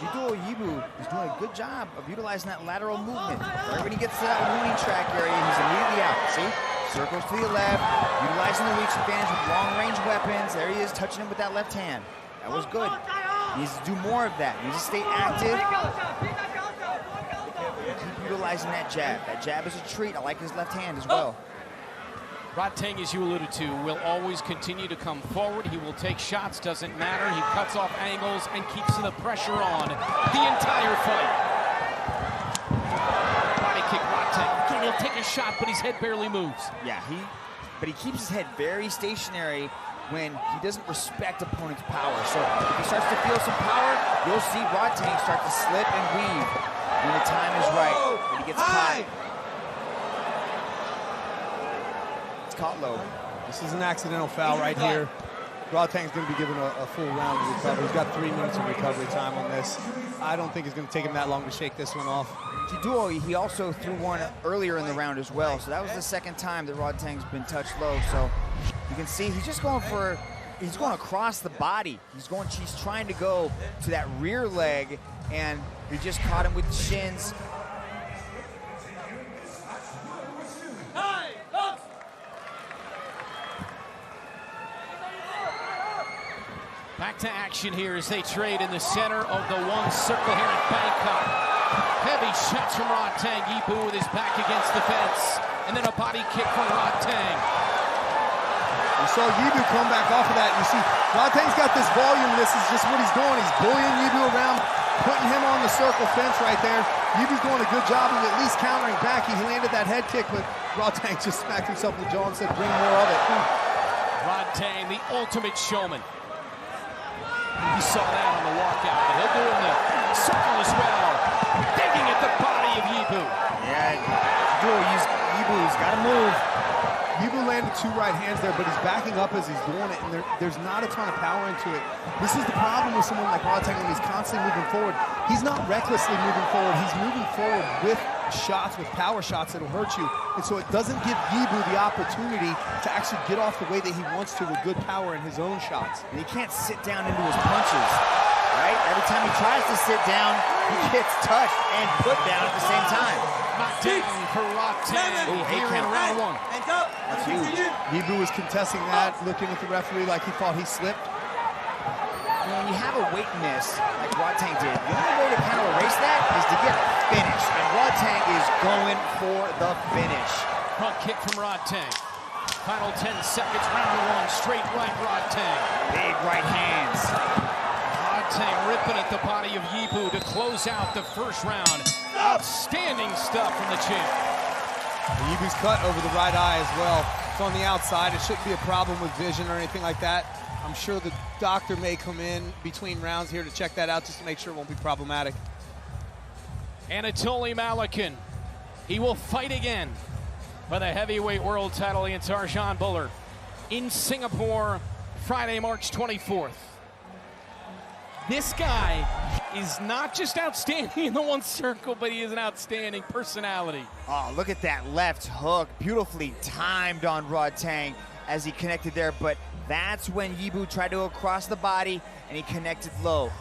Jidoo Yibu is doing a good job of utilizing that lateral movement. Right when he gets to that winning track area, he's immediately out. See? Circles to the left, utilizing the reach advantage with long-range weapons. There he is, touching him with that left hand. That was good. He needs to do more of that. He needs to stay active. Keep utilizing that jab. That jab is a treat. I like his left hand as well. Rodtang, as you alluded to, will always continue to come forward. He will take shots, doesn't matter. He cuts off angles and keeps the pressure on the entire fight. Body kick Rodtang. Again, he'll take a shot, but his head barely moves. Yeah, but he keeps his head very stationary when he doesn't respect opponent's power. So if he starts to feel some power, you'll see Rodtang start to slip and weave when the time is right, when he gets caught. Caught low. This is an accidental foul right here. Rodtang's going to be given a full round to recover. He's got 3 minutes of recovery time on this. I don't think it's going to take him that long to shake this one off. Jidoo, he also threw one earlier in the round as well, so that was the second time that Rodtang's been touched low. So you can see he's just going for, he's going across the body. He's trying to go to that rear leg, and he just caught him with the shins. Back to action here as they trade in the center of the one circle here in Bangkok. Heavy shots from Rodtang. Yibu with his back against the fence. And then a body kick from Rodtang. You saw Yibu come back off of that. You see, Rodtang's got this volume. This is just what he's doing. He's bullying Yibu around, putting him on the circle fence right there. Yibu's doing a good job of at least countering back. He landed that head kick, but Rodtang just smacked himself in the jaw and said, bring more of it. Rodtang, the ultimate showman. You saw that on the walkout, but he'll do it in the circle as well. Digging at the body of Yibu. Yeah, Yibu's got to move. Yibu landed 2 right hands there, but he's backing up as he's doing it, and there's not a ton of power into it. This is the problem with someone like Rodtang when he's constantly moving forward. He's not recklessly moving forward. He's moving forward with shots, with power shots that'll hurt you. And so it doesn't give Yibu the opportunity to actually get off the way that he wants to with good power in his own shots. And he can't sit down into his punches, right? Every time he tries to sit down, he gets touched and put down at the same time. Knockdown for Rodtang here in round 1. That's huge. Yibu was contesting that, looking at the referee like he thought he slipped. When you have a weight miss like Rodtang did, the only way to kind of erase that is to get a finish. And Rodtang is going for the finish. Front kick from Rodtang. Final 10 seconds, round 1, straight right Rodtang. Big right hands. Rodtang ripping at the body of Yibu to close out the first round. Outstanding stuff from the champ. Yibu's cut over the right eye as well. It's on the outside. It shouldn't be a problem with vision or anything like that. I'm sure the doctor may come in between rounds here to check that out just to make sure it won't be problematic. Anatoly Malikin, he will fight again for the heavyweight world title against Arjan Bhullar in Singapore, Friday, March 24th. This guy is not just outstanding in the one circle, but he is an outstanding personality. Oh, look at that left hook. Beautifully timed on Rodtang as he connected there, but that's when Yibu tried to go across the body and he connected low.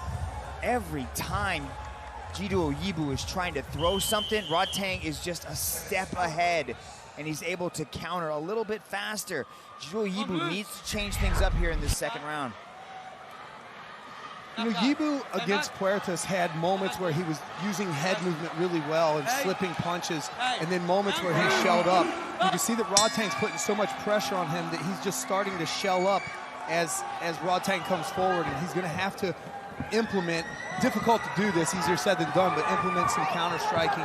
Every time Jidoo Yibu is trying to throw something, Rodtang is just a step ahead and he's able to counter a little bit faster. Jidoo Yibu needs to change things up here in this second round. You know, Yibu against Puertas had moments where he was using head movement really well and slipping punches, and then moments where he shelled up. You can see that Rodtang's putting so much pressure on him that he's just starting to shell up as Rodtang comes forward, and he's going to have to implement, difficult to do this, easier said than done, but implement some counter-striking.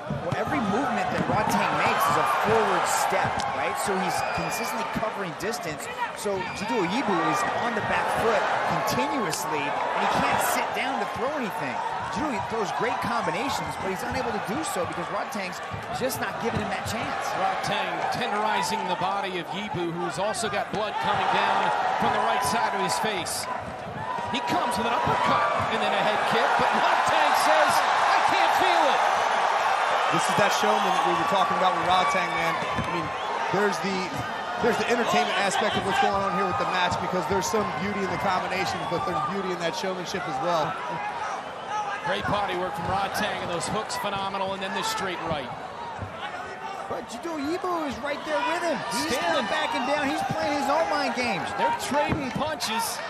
Well, every movement that Rodtang makes is a forward step, right? So he's consistently covering distance. So Jidoo Yibu is on the back foot continuously, and he can't sit down to throw anything. Jidoo throws great combinations, but he's unable to do so because Rodtang's just not giving him that chance. Rodtang tenderizing the body of Yibu, who's also got blood coming down from the right side of his face. He comes with an uppercut and then a head kick, but Rodtang says, I can't feel it. This is that showman that we were talking about with Rodtang, man. I mean, there's the entertainment aspect of what's going on here with the match because there's some beauty in the combinations, but there's beauty in that showmanship as well. Great body work from Rodtang, and those hooks phenomenal, and then this straight right. But Jidor Yibu is right there with him. He's not backing down. He's playing his own mind games. They're trading punches.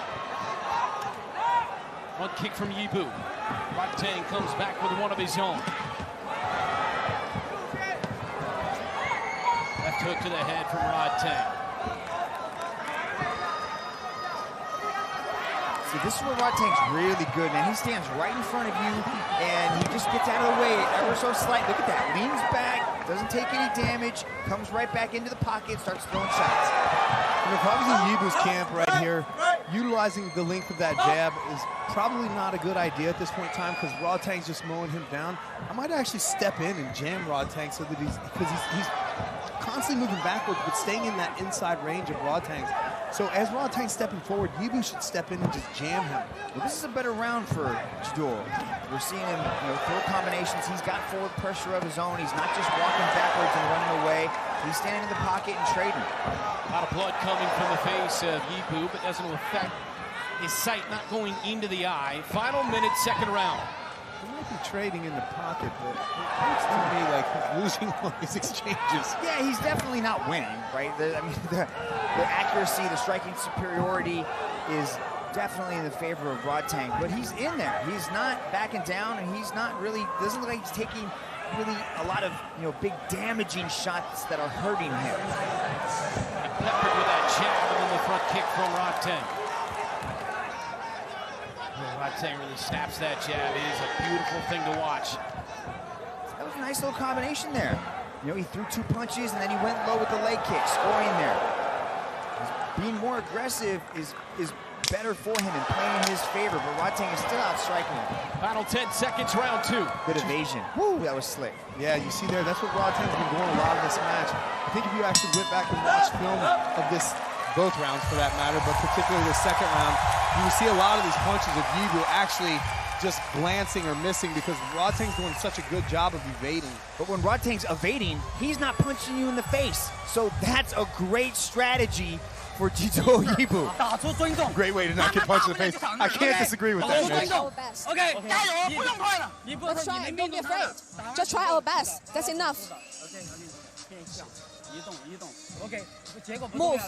One kick from Yibu. Rodtang comes back with one of his own. Left hook to the head from Rodtang. See, this is where Rodtang's really good, man. He stands right in front of you, and he just gets out of the way ever so slight. Look at that. Leans back, doesn't take any damage, comes right back into the pocket, starts throwing shots. You know, probably in Yibu's camp right here, utilizing the length of that jab is probably not a good idea at this point in time because Rodtang's just mowing him down. I might actually step in and jam Rodtang so that he's constantly moving backwards but staying in that inside range of Rodtang's. So as Rodtang's stepping forward, Yibu should step in and just jam him. Well, this is a better round for Jidor. We're seeing him, throw combinations. He's got forward pressure of his own. He's not just walking backwards and running away. He's standing in the pocket and trading. A lot of blood coming from the face of Yibu, but doesn't affect his sight not going into the eye. Final minute, second round. He might be trading in the pocket, but it looks to me like he's losing all these exchanges. Yeah, he's definitely not winning, right? The accuracy, the striking superiority is definitely in the favor of Rodtang, but he's in there. He's not backing down, and he's not really, doesn't look like he's taking really a lot of, big damaging shots that are hurting him. Peppered with that jab and then the front kick from Rodtang. Rodtang really snaps that jab. It is a beautiful thing to watch. That was a nice little combination there. He threw two punches and then he went low with the leg kick, scoring there. Being more aggressive is better for him and playing in his favor, but Rodtang is still out striking him. Final 10 seconds, round two. Good evasion. Woo, that was slick. Yeah, you see there, that's what Rodtang's been doing a lot of this match. I think if you actually went back and watched film of this, both rounds for that matter, but particularly the second round, you will see a lot of these punches of Yibu actually just glancing or missing because Rodtang's doing such a good job of evading. But when Rodtang's evading, he's not punching you in the face. So that's a great strategy for Jidor Yibu. Great way to not get punched in the face. I can't disagree with that, man. Okay, let's try it. Don't be afraid. Just try our best. That's enough. Move.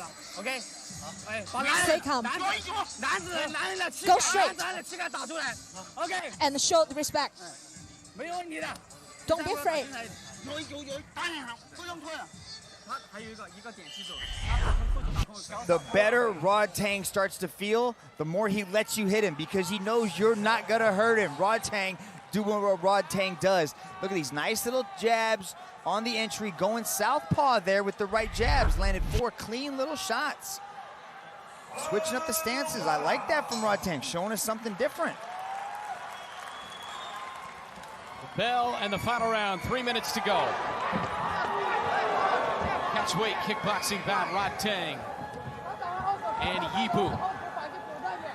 Stay calm. Go straight. And show respect. Don't be afraid. The better Rodtang starts to feel, the more he lets you hit him because he knows you're not going to hurt him. Rodtang doing what Rodtang does. Look at these nice little jabs on the entry, going southpaw there with the right jabs. Landed 4 clean little shots. Switching up the stances. I like that from Rodtang, showing us something different. The bell and the final round, 3 minutes to go. Catchweight kickboxing bout, Rodtang and Yibu.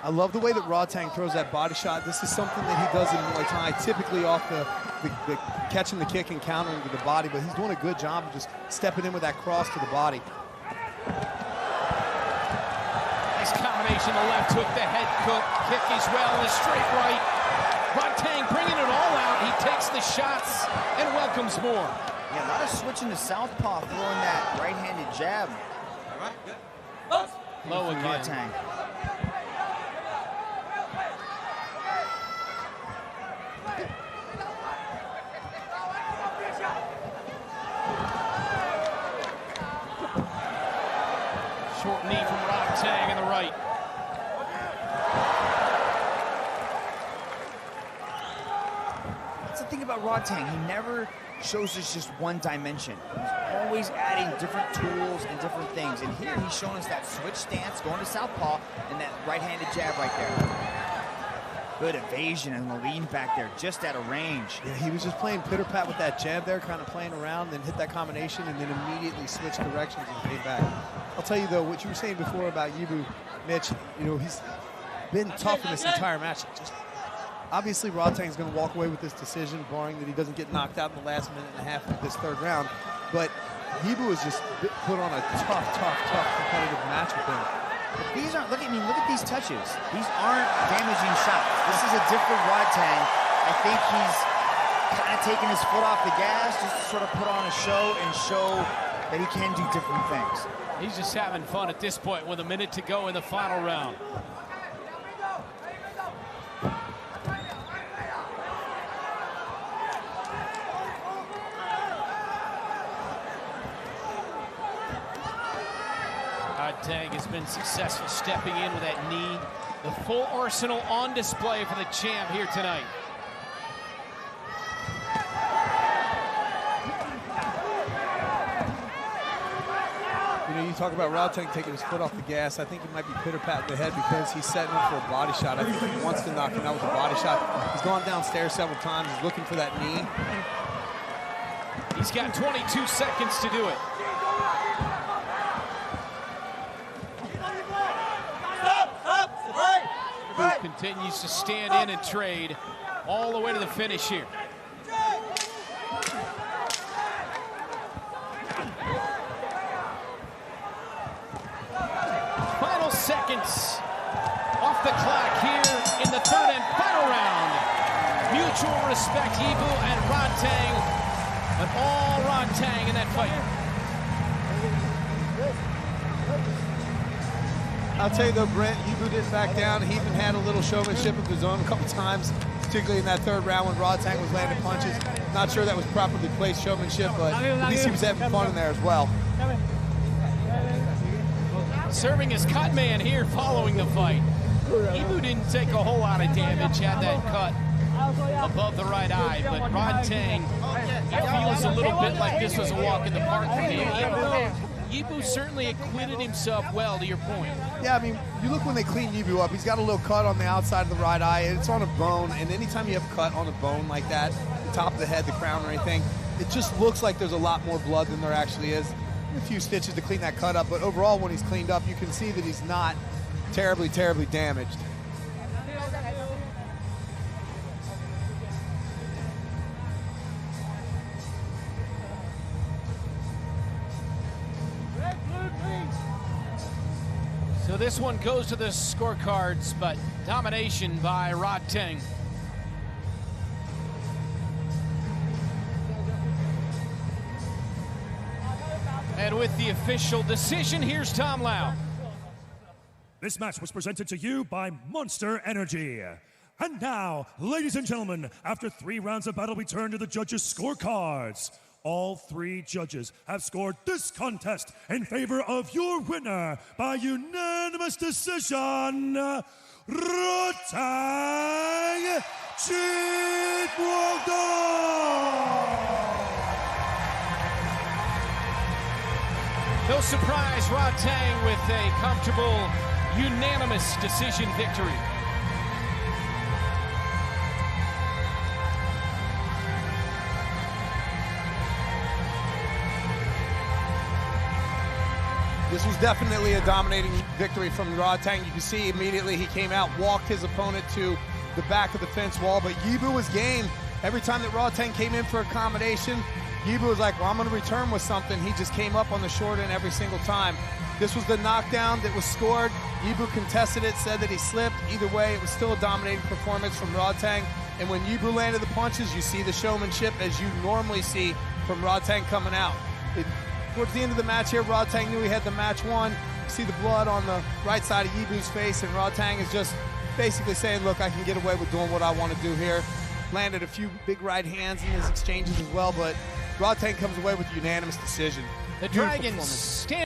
I love the way that Rodtang throws that body shot. This is something that he does in Muay Thai, typically off the catching the kick and countering with the body, but he's doing a good job of just stepping in with that cross to the body. Nice combination, the left hook, the head kick as well, the straight right. Rodtang bringing it all out. He takes the shots and welcomes more. Yeah, a lot of switching to southpaw, throwing that right-handed jab. Low again. Rodtang. Short knee from Rodtang in the right. That's the thing about Rodtang. He never shows us just one dimension. He's always adding different tools and different things. And here he's showing us that switch stance, going to southpaw, and that right-handed jab right there. Good evasion and the lean back there, just out of range. Yeah, he was just playing pitter-pat with that jab there, kind of playing around, then hit that combination, and then immediately switched directions and paid back. I'll tell you, though, what you were saying before about Yibu, Mitch, he's been tough in this entire match. Obviously, Rodtang's going to walk away with this decision, barring that he doesn't get knocked out in the last minute and a half of this third round. But Yibu has just put on a tough competitive match with him. But these aren't, look at these touches. These aren't damaging shots. This is a different Rodtang I think he's kind of taking his foot off the gas just to sort of put on a show and show that he can do different things. He's just having fun at this point with a minute to go in the final round. Rodtang has been successful stepping in with that knee. The full arsenal on display for the champ here tonight. You know, you talk about Rodtang taking his foot off the gas. I think he might be pitter-patting the head because he's setting up for a body shot. I think he wants to knock him out with a body shot. He's gone downstairs several times. He's looking for that knee. He's got 22 seconds to do it. Who continues to stand in and trade all the way to the finish here. Final seconds off the clock here in the third and final round. Mutual respect, Yibu and Rodtang, but all Rodtang in that fight. I'll tell you though, Brent, Yibu didn't back down. He even had a little showmanship of his own a couple times, particularly in that third round when Rodtang was landing punches. Not sure that was properly placed showmanship, but at least he was having fun in there as well. Serving as cut man here following the fight. Yibu didn't take a whole lot of damage, had that cut above the right eye, but Rodtang, it feels a little bit like this was a walk in the park for him. Yibu certainly acquitted himself well, to your point. Yeah, I mean, you look when they clean Yibu up, he's got a little cut on the outside of the right eye, and it's on a bone, and anytime you have a cut on a bone like that, the top of the head, the crown or anything, it just looks like there's a lot more blood than there actually is. A few stitches to clean that cut up, but overall when he's cleaned up, you can see that he's not terribly, terribly damaged. So this one goes to the scorecards, but domination by Rodtang. And with the official decision, here's Tom Lau. This match was presented to you by Monster Energy. And now, ladies and gentlemen, after 3 rounds of battle, we turn to the judges' scorecards. All 3 judges have scored this contest in favor of your winner by unanimous decision, Rodtang Chitwaldo. No surprise, Rodtang with a comfortable, unanimous decision victory. This was definitely a dominating victory from Rodtang. You can see immediately he came out, walked his opponent to the back of the fence wall, but Yibu was game. Every time that Rodtang came in for a combination, Yibu was like, well, I'm going to return with something. He just came up on the short end every single time. This was the knockdown that was scored. Yibu contested it, said that he slipped. Either way, it was still a dominating performance from Rodtang. And when Yibu landed the punches, you see the showmanship as you normally see from Rodtang coming out. Towards the end of the match here, Rodtang knew he had the match won. You see the blood on the right side of Yibu's face, and Rodtang is just basically saying, look, I can get away with doing what I want to do here. Landed a few big right hands in his exchanges as well, but Rodtang comes away with a unanimous decision. The Dragons stand